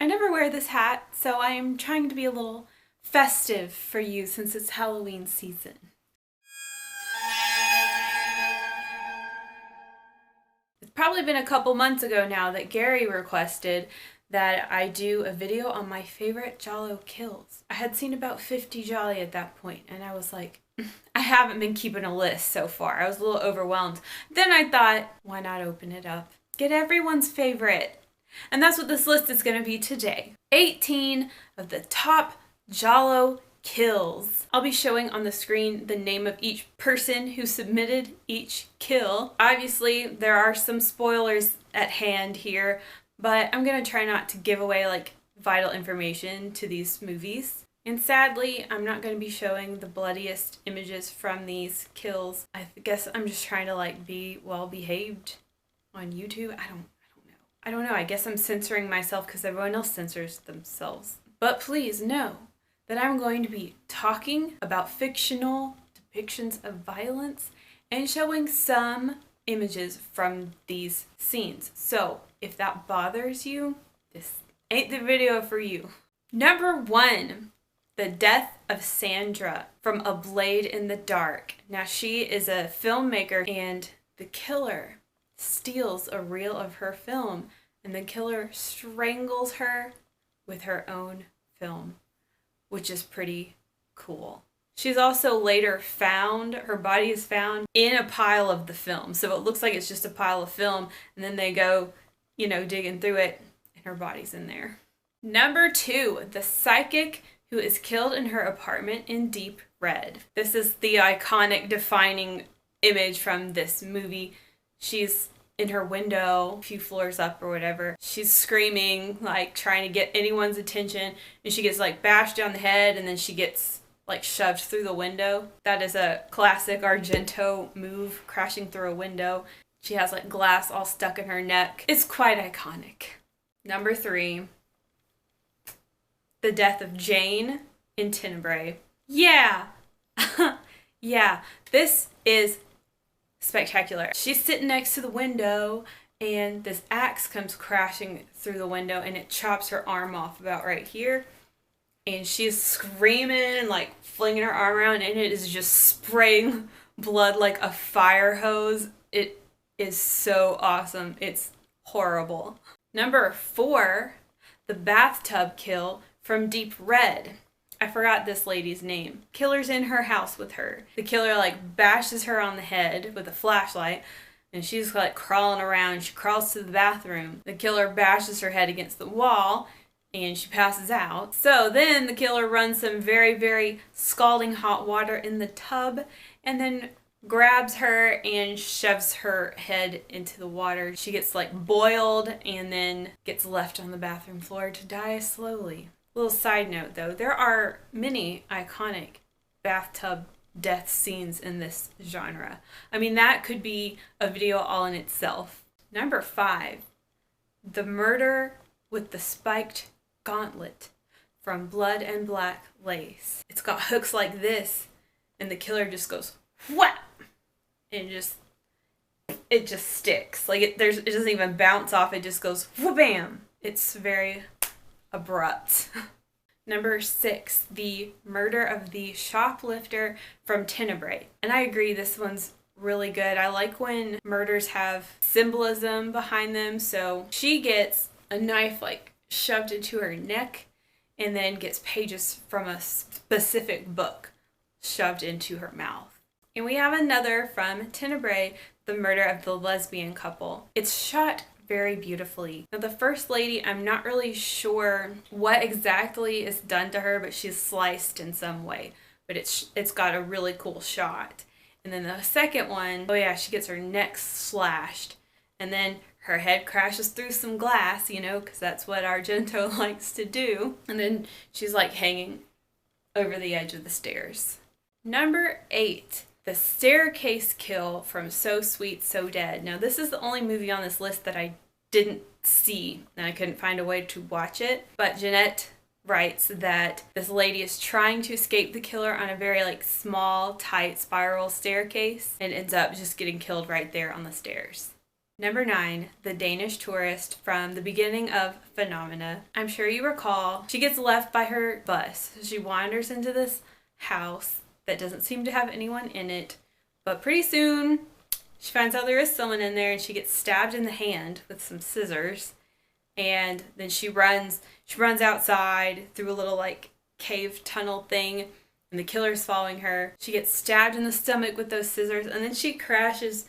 I never wear this hat, so I am trying to be a little festive for you since it's Halloween season. It's probably been a couple months ago now that Gary requested that I do a video on my favorite Giallo Kills. I had seen about 50 gialli at that point, and I was like, I haven't been keeping a list so far. I was a little overwhelmed. Then I thought, why not open it up? Get everyone's favorite. And that's what this list is going to be today. 18 of the top Giallo Kills. I'll be showing on the screen the name of each person who submitted each kill. Obviously, there are some spoilers at hand here, but I'm going to try not to give away like vital information to these movies. And sadly, I'm not going to be showing the bloodiest images from these kills. I guess I'm just trying to like be well behaved on YouTube. I don't know. I guess I'm censoring myself because everyone else censors themselves. But please know that I'm going to be talking about fictional depictions of violence and showing some images from these scenes. So if that bothers you, this ain't the video for you. Number 1, the death of Sandra from A Blade in the Dark. Now she is a filmmaker and the killer steals a reel of her film and the killer strangles her with her own film, which is pretty cool. She's also later found, her body is found in a pile of the film. So it looks like it's just a pile of film and then they go, digging through it and her body's in there. Number 2, the psychic who is killed in her apartment in deep red. This is the iconic defining image from this movie. She's in her window, a few floors up or whatever. She's screaming, like trying to get anyone's attention, and she gets like bashed on the head and then she gets like shoved through the window. That is a classic Argento move, crashing through a window. She has like glass all stuck in her neck. It's quite iconic. Number 3, the death of Jane in Tenebre. Yeah! Yeah, this is spectacular. She's sitting next to the window and this axe comes crashing through the window and it chops her arm off about right here. And she's screaming and like flinging her arm around and it is just spraying blood like a fire hose. It is so awesome. It's horrible. Number 4, the bathtub kill from Deep Red. I forgot this lady's name. Killer's in her house with her. The killer like bashes her on the head with a flashlight and she's like crawling around. She crawls to the bathroom. The killer bashes her head against the wall and she passes out. So then the killer runs some very, very scalding hot water in the tub and then grabs her and shoves her head into the water. She gets like boiled and then gets left on the bathroom floor to die slowly. Little side note though, there are many iconic bathtub death scenes in this genre. I mean, that could be a video all in itself. Number 5, the murder with the spiked gauntlet from Blood and Black Lace. It's got hooks like this and the killer just goes whap and it just sticks. Like it doesn't even bounce off, it just goes wha-bam. It's very abrupt. Number 6, the murder of the shoplifter from Tenebre. And I agree, this one's really good. I like when murders have symbolism behind them. So she gets a knife like shoved into her neck and then gets pages from a specific book shoved into her mouth. And we have another from Tenebre, the murder of the lesbian couple. It's shot very beautifully. Now the first lady, I'm not really sure what exactly is done to her, but she's sliced in some way. But it's got a really cool shot. And then the second one, oh yeah, she gets her neck slashed. And then her head crashes through some glass, because that's what Argento likes to do. And then she's like hanging over the edge of the stairs. Number 8. The staircase kill from So Sweet, So Dead. Now, this is the only movie on this list that I didn't see, and I couldn't find a way to watch it. But Jeanette writes that this lady is trying to escape the killer on a very small, tight spiral staircase and ends up just getting killed right there on the stairs. Number 9, the Danish tourist from the beginning of Phenomena. I'm sure you recall, she gets left by her bus. She wanders into this house that doesn't seem to have anyone in it, but pretty soon she finds out there is someone in there and she gets stabbed in the hand with some scissors. And then she runs outside through a little like cave tunnel thing, and the killer's following her. She gets stabbed in the stomach with those scissors, and then she crashes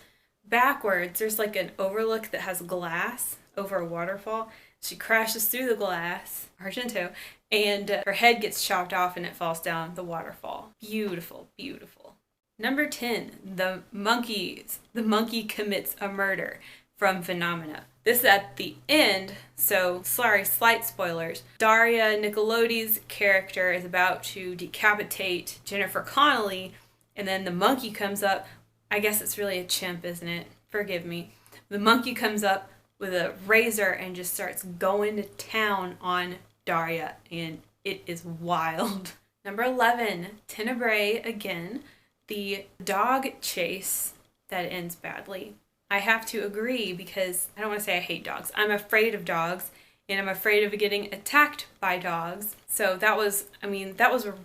backwards. There's like an overlook that has glass over a waterfall. She crashes through the glass, Argento, and her head gets chopped off and it falls down the waterfall. Beautiful, beautiful. Number 10, the monkeys. The monkey commits a murder from Phenomena. This is at the end, so sorry, slight spoilers. Daria Nicolodi's character is about to decapitate Jennifer Connelly, and then the monkey comes up. I guess it's really a chimp, isn't it? Forgive me. The monkey comes up with a razor and just starts going to town on Daria, and it is wild. Number 11, Tenebre again. The dog chase that ends badly. I have to agree because I don't want to say I hate dogs. I'm afraid of dogs, and I'm afraid of getting attacked by dogs. So that was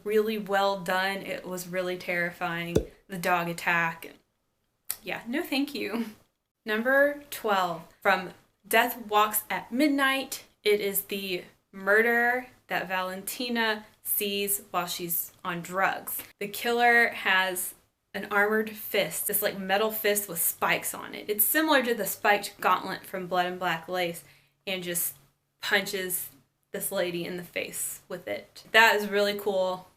really well done. It was really terrifying, the dog attack. Yeah, no thank you. Number 12, from Death Walks at Midnight. It is the murder that Valentina sees while she's on drugs. The killer has an armored fist, this like metal fist with spikes on it. It's similar to the spiked gauntlet from Blood and Black Lace, and just punches this lady in the face with it. That is really cool.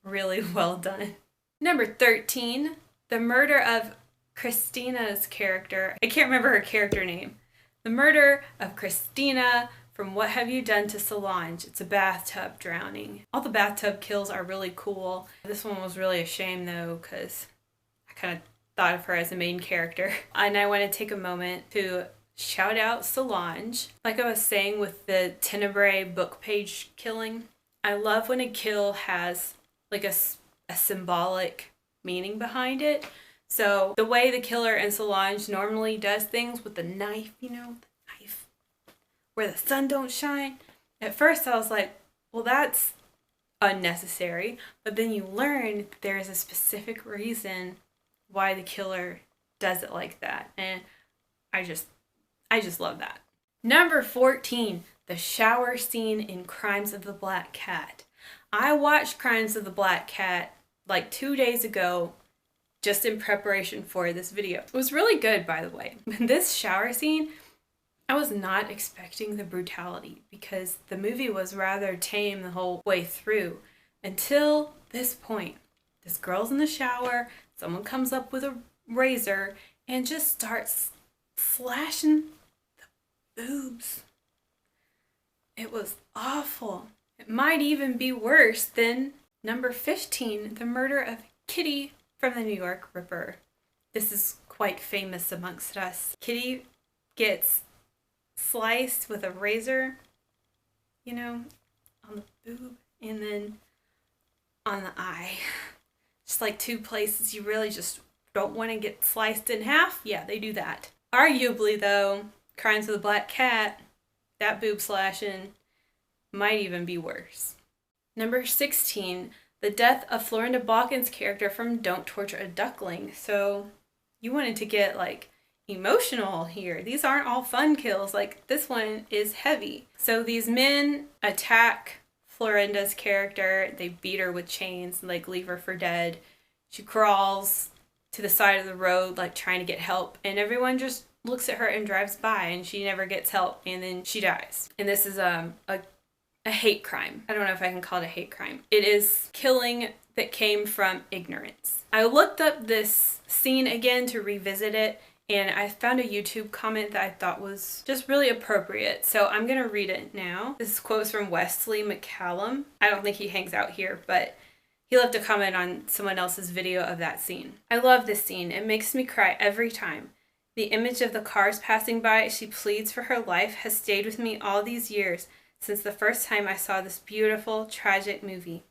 Really well done. Number 13, the murder of Christina's character. I can't remember her character name. The murder of Christina from What Have You Done to Solange. It's a bathtub drowning. All the bathtub kills are really cool. This one was really a shame though, because I kind of thought of her as a main character. And I want to take a moment to shout out Solange. Like I was saying with the Tenebre book page killing, I love when a kill has like a symbolic meaning behind it. So the way the killer in Solange normally does things with the knife, the knife where the sun don't shine. At first I was like, well, that's unnecessary. But then you learn there is a specific reason why the killer does it like that. And I just love that. Number 14, the shower scene in Crimes of the Black Cat. I watched Crimes of the Black Cat like 2 days ago, just in preparation for this video. It was really good, by the way. This shower scene, I was not expecting the brutality because the movie was rather tame the whole way through until this point. This girl's in the shower, someone comes up with a razor and just starts slashing the boobs. It was awful. It might even be worse than number 15, the murder of Kitty from the New York Ripper. This is quite famous amongst us. Kitty gets sliced with a razor, on the boob and then on the eye. Just like two places you really just don't want to get sliced in half. Yeah, they do that. Arguably though, Crimes of the Black Cat, that boob slashing might even be worse. Number 16, the death of Florinda Balkan's character from Don't Torture a Duckling. So you wanted to get like emotional here. These aren't all fun kills. Like this one is heavy. So these men attack Florinda's character. They beat her with chains and like leave her for dead. She crawls to the side of the road like trying to get help, and everyone just looks at her and drives by, and she never gets help, and then she dies. And this is a hate crime. I don't know if I can call it a hate crime. It is killing that came from ignorance. I looked up this scene again to revisit it, and I found a YouTube comment that I thought was just really appropriate. So I'm gonna read it now. This quote's from Wesley McCallum. I don't think he hangs out here, but he left a comment on someone else's video of that scene. I love this scene. It makes me cry every time. The image of the cars passing by as she pleads for her life has stayed with me all these years, since the first time I saw this beautiful, tragic movie.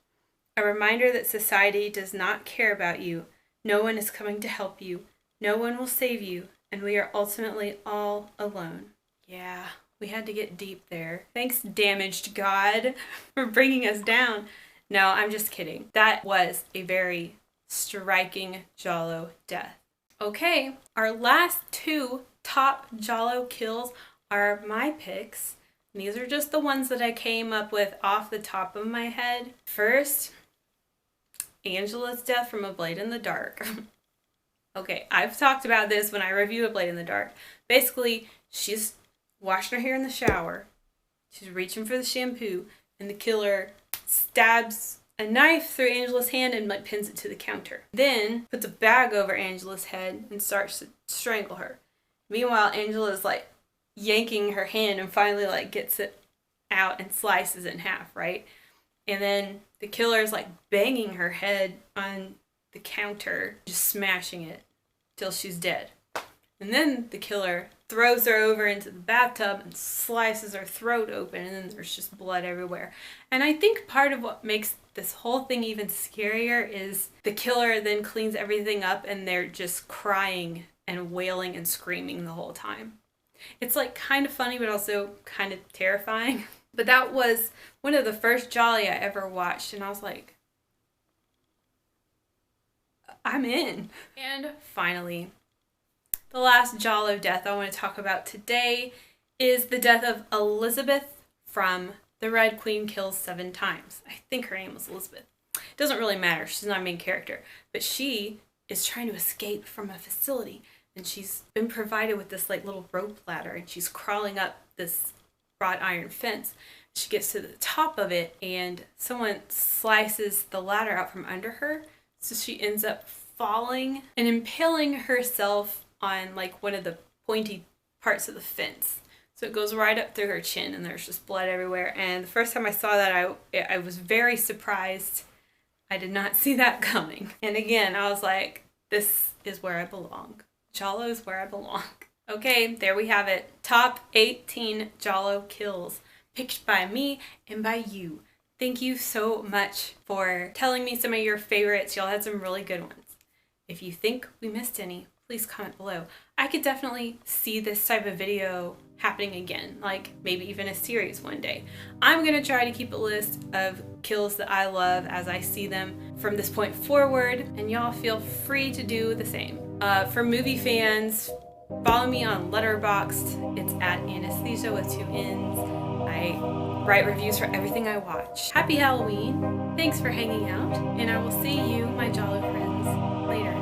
A reminder that society does not care about you. No one is coming to help you. No one will save you. and we are ultimately all alone. Yeah, we had to get deep there. Thanks, damaged God, for bringing us down. No, I'm just kidding. That was a very striking giallo death. Okay, our last two top giallo kills are my picks. These are just the ones that I came up with off the top of my head. First, Angela's death from A Blade in the Dark. Okay, I've talked about this when I review A Blade in the Dark. Basically, she's washing her hair in the shower. She's reaching for the shampoo, and the killer stabs a knife through Angela's hand and like pins it to the counter. Then puts a bag over Angela's head and starts to strangle her. Meanwhile, Angela's like yanking her hand and finally like gets it out and slices it in half, right? And then the killer is like banging her head on the counter, just smashing it till she's dead. And then the killer throws her over into the bathtub and slices her throat open, and then there's just blood everywhere. And I think part of what makes this whole thing even scarier is the killer then cleans everything up and they're just crying and wailing and screaming the whole time. It's like kind of funny but also kind of terrifying. But that was one of the first gialli I ever watched, and I was like, I'm in. And finally, the last giallo death I want to talk about today is the death of Elizabeth from The Red Queen Kills 7 Times. I think her name was Elizabeth. It doesn't really matter. She's not a main character. But she is trying to escape from a facility, and she's been provided with this like little rope ladder, and she's crawling up this wrought iron fence. She gets to the top of it, and someone slices the ladder out from under her, so she ends up falling and impaling herself on like one of the pointy parts of the fence. So it goes right up through her chin, and there's just blood everywhere. And the first time I saw that, I was very surprised. I did not see that coming. And again, I was like, this is where I belong. Giallo is where I belong. Okay, there we have it. Top 18 giallo kills, picked by me and by you. Thank you so much for telling me some of your favorites. Y'all had some really good ones. If you think we missed any, please comment below. I could definitely see this type of video happening again, like maybe even a series one day. I'm gonna try to keep a list of kills that I love as I see them from this point forward, and y'all feel free to do the same. For movie fans, follow me on Letterboxd. It's at Anesthesia with 2 N's. I write reviews for everything I watch. Happy Halloween. Thanks for hanging out, and I will see you, my giallo friends, later.